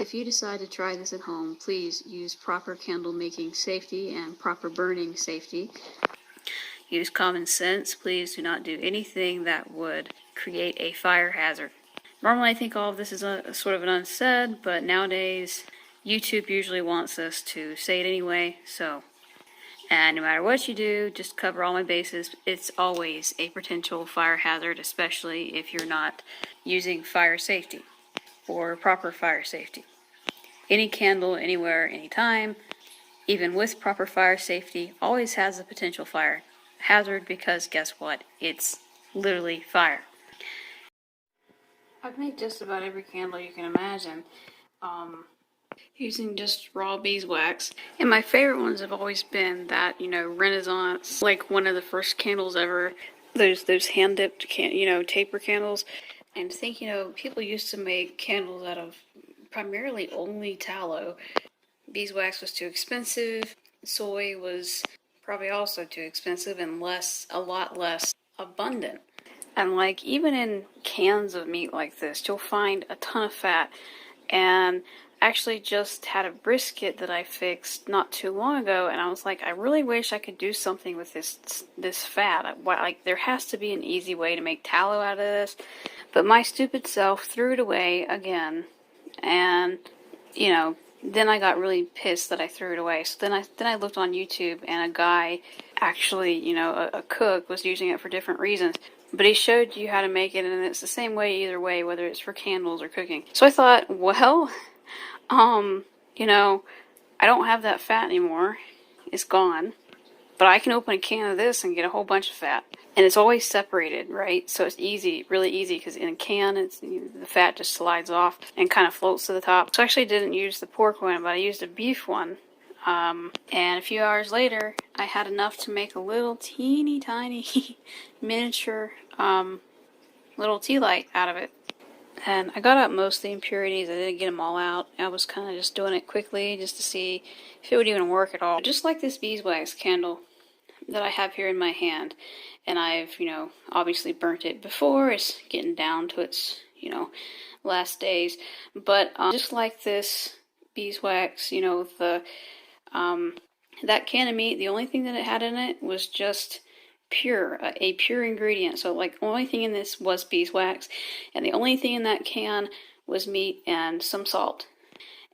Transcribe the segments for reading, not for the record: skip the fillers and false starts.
If you decide to try this at home, please use proper candle making safety and proper burning safety. Use common sense. Please do not do anything that would create a fire hazard. Normally I think all of this is sort of an unsaid, but nowadays YouTube usually wants us to say it anyway, and no matter what you do, just cover all my bases. It's always a potential fire hazard, especially if you're not using fire safety or proper fire safety. Any candle, anywhere, anytime, even with proper fire safety, always has a potential fire hazard because guess what? It's literally fire. I've made just about every candle you can imagine. Using just raw beeswax. And my favorite ones have always been that, Renaissance, like one of the first candles ever, those hand-dipped, taper candles. And think, people used to make candles out of primarily only tallow. Beeswax was too expensive. Soy was probably also too expensive and a lot less abundant. And even in cans of meat like this, you'll find a ton of fat. And actually just had a brisket that I fixed not too long ago, and I was like, I really wish I could do something with this fat. There has to be an easy way to make tallow out of this, but my stupid self threw it away again, and then I got really pissed that I threw it away. So then I looked on YouTube, and a guy, actually, a cook, was using it for different reasons. But he showed you how to make it, and it's the same way either way, whether it's for candles or cooking. So I thought, well, I don't have that fat anymore. It's gone. But I can open a can of this and get a whole bunch of fat. And it's always separated, right? So it's easy, really easy, because in a can, the fat just slides off and kind of floats to the top. So I actually didn't use the pork one, but I used a beef one. And a few hours later, I had enough to make a little teeny tiny miniature little tea light out of it. And I got out most of the impurities. I didn't get them all out. I was kind of just doing it quickly just to see if it would even work at all. Just like this beeswax candle that I have here in my hand. And I've, obviously burnt it before. It's getting down to its, last days. But just like this beeswax, that can of meat, the only thing that it had in it was just a pure ingredient. So the only thing in this was beeswax, and the only thing in that can was meat and some salt.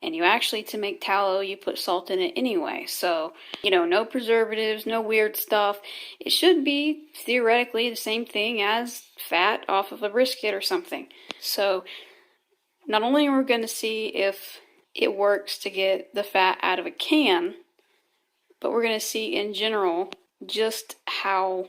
And to make tallow, you put salt in it anyway. So, no preservatives, no weird stuff. It should be theoretically the same thing as fat off of a brisket or something. So, not only are we going to see if it works to get the fat out of a can, but we're going to see in general just how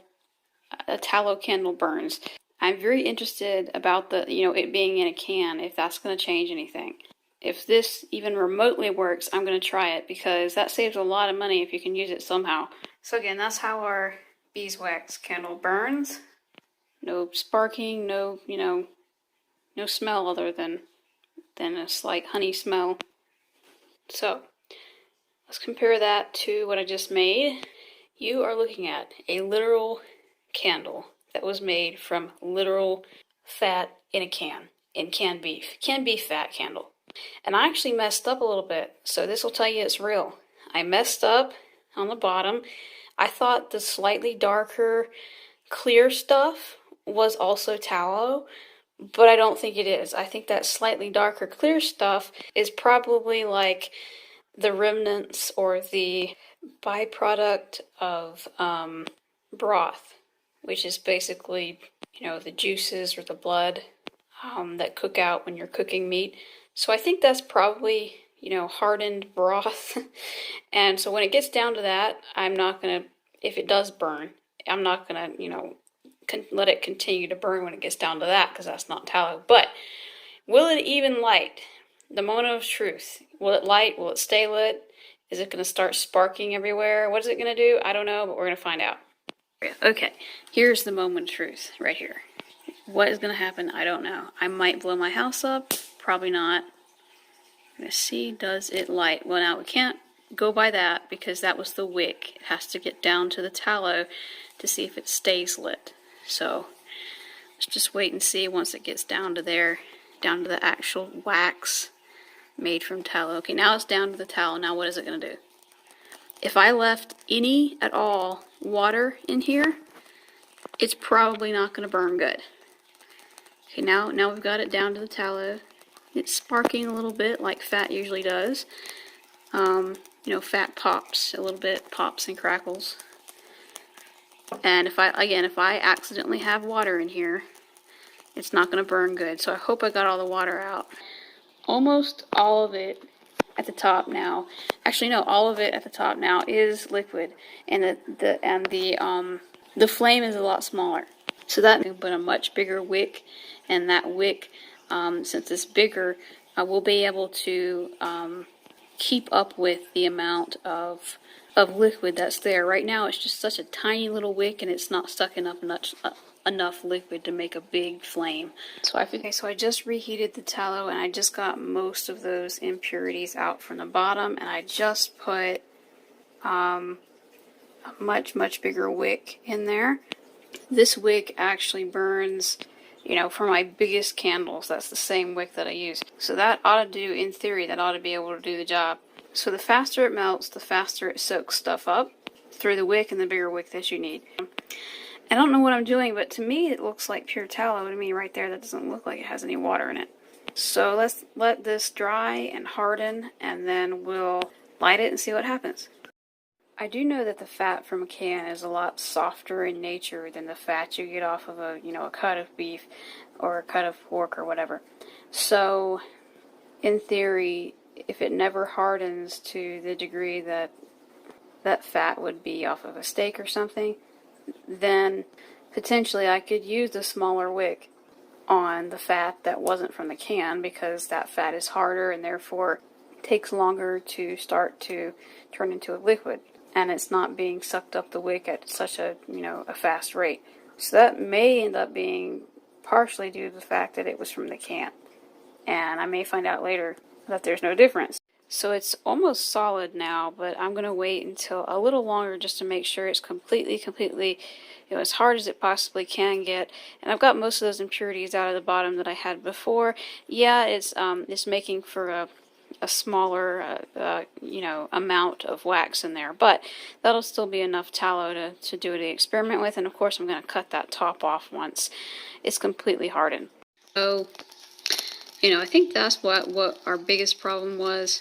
a tallow candle burns. I'm very interested about it being in a can, if that's going to change anything. If this even remotely works, I'm going to try it, because that saves a lot of money if you can use it somehow. So again, that's how our beeswax candle burns. No sparking, no smell other than a slight honey smell. So, let's compare that to what I just made. You are looking at a literal candle that was made from literal fat in a can, in canned beef fat candle. And I actually messed up a little bit, so this will tell you it's real. I messed up on the bottom. I thought the slightly darker clear stuff was also tallow, but I don't think it is. I think that slightly darker clear stuff is probably like the remnants or the byproduct of broth, which is basically, the juices or the blood that cook out when you're cooking meat. So I think that's probably, hardened broth. And so when it gets down to that, I'm not going to, if it does burn, I'm not going to, let it continue to burn when it gets down to that, because that's not tallow. But will it even light? The moment of truth. Will it light? Will it stay lit? Is it going to start sparking everywhere? What is it going to do? I don't know, but we're going to find out. Okay, here's the moment of truth right here. What is going to happen? I don't know. I might blow my house up. Probably not. I'm going to see, does it light? Well, now we can't go by that because that was the wick. It has to get down to the tallow to see if it stays lit. So let's just wait and see once it gets down to there, down to the actual wax made from tallow. Okay, now it's down to the tallow. Now what is it going to do? If I left any at all water in here, it's probably not going to burn good. Okay, now we've got it down to the tallow. It's sparking a little bit like fat usually does. You know, fat pops a little bit, pops and crackles. And if I accidentally have water in here, it's not going to burn good. So I hope I got all the water out. Almost all of it at the top now. Actually, no, all of it at the top now is liquid, and the flame is a lot smaller. So that can put a much bigger wick, and that wick, since it's bigger, we'll be able to keep up with the amount of liquid that's there. Right now it's just such a tiny little wick, and it's not stuck enough liquid to make a big flame. So I just reheated the tallow, and I just got most of those impurities out from the bottom, and I just put a much bigger wick in there. This wick actually burns, you know, for my biggest candles. That's the same wick that I use. So that ought to do, in theory, that ought to be able to do the job. So the faster it melts, the faster it soaks stuff up through the wick, and the bigger wick that you need. I don't know what I'm doing, but to me it looks like pure tallow. To me right there, that doesn't look like it has any water in it. So let's let this dry and harden, and then we'll light it and see what happens. I do know that the fat from a can is a lot softer in nature than the fat you get off of a cut of beef or a cut of pork or whatever. So in theory, if it never hardens to the degree that that fat would be off of a steak or something, then potentially I could use the smaller wick on the fat that wasn't from the can, because that fat is harder and therefore takes longer to start to turn into a liquid, and it's not being sucked up the wick at such a fast rate. So that may end up being partially due to the fact that it was from the can, and I may find out later that there's no difference. So it's almost solid now, but I'm going to wait until a little longer just to make sure it's completely, as hard as it possibly can get. And I've got most of those impurities out of the bottom that I had before. Yeah, it's making for a smaller, amount of wax in there, but that'll still be enough tallow to do the experiment with. And of course, I'm going to cut that top off once it's completely hardened. So, I think that's what our biggest problem was.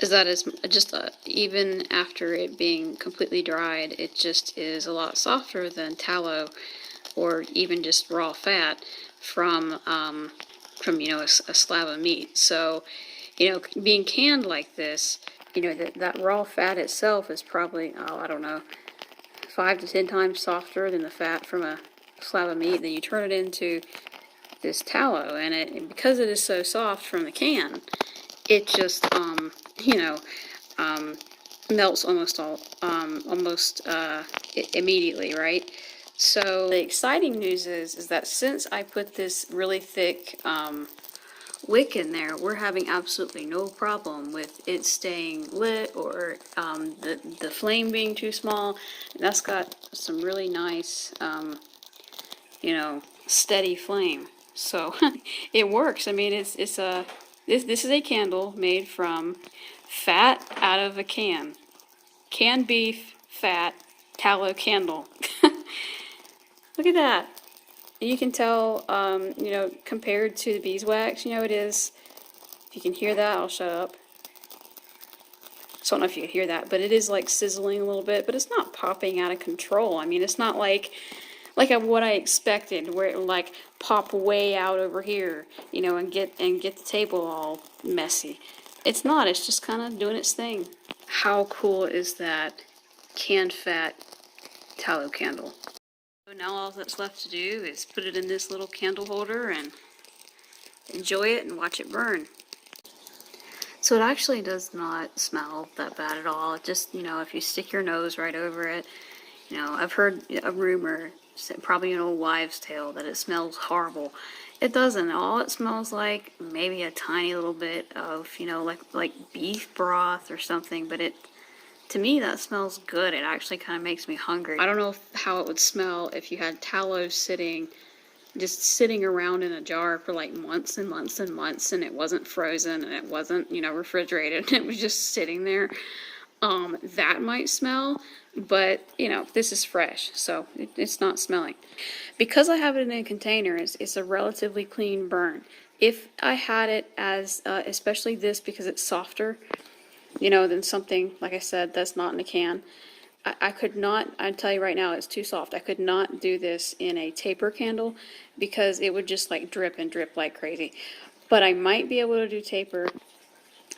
Is that it's just even after it being completely dried, it just is a lot softer than tallow, or even just raw fat from a slab of meat. So, being canned like this, that raw fat itself is probably, I don't know, 5 to 10 times softer than the fat from a slab of meat. Then you turn it into this tallow, and because it is so soft from the can, it just melts almost immediately, right? So the exciting news is that since I put this really thick wick in there, we're having absolutely no problem with it staying lit, or the flame being too small. And that's got some really nice steady flame. So it works. I mean, this is a candle made from fat out of a can. Canned beef, fat, tallow candle. Look at that. You can tell, compared to the beeswax, it is, if you can hear that, I'll shut up. So I don't know if you can hear that, but it is like sizzling a little bit, but it's not popping out of control. I mean, it's not like what I expected, where it would like pop way out over here, and get the table all messy. It's not. It's just kind of doing its thing. How cool is that canned fat tallow candle? So now all that's left to do is put it in this little candle holder and enjoy it and watch it burn. So it actually does not smell that bad at all. It just, if you stick your nose right over it, I've heard a rumor, probably an old wives' tale, that it smells horrible. It doesn't. All it smells like, maybe a tiny little bit of, like beef broth or something, but to me, that smells good. It actually kind of makes me hungry. I don't know how it would smell if you had tallow sitting just sitting around in a jar for like months and months and months, and it wasn't frozen and it wasn't, you know, refrigerated. It was just sitting there. That might smell, but you know, this is fresh, so it's not smelling. Because I have it in a container, it's a relatively clean burn. If I had it as, especially this because it's softer, you know, than something, like I said, that's not in a can, I could not, I tell you right now, it's too soft. I could not do this in a taper candle because it would just like drip and drip like crazy. But I might be able to do taper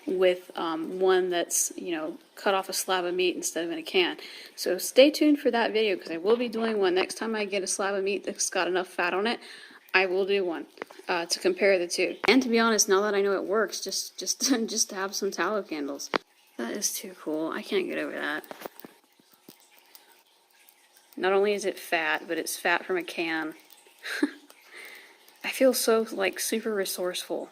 with one that's, you know, cut off a slab of meat instead of in a can. So stay tuned for that video because I will be doing one. Next time I get a slab of meat that's got enough fat on it, I will do one to compare the two. And to be honest, now that I know it works, just to have some tallow candles. That is too cool. I can't get over that. Not only is it fat, but it's fat from a can. I feel so, like, super resourceful.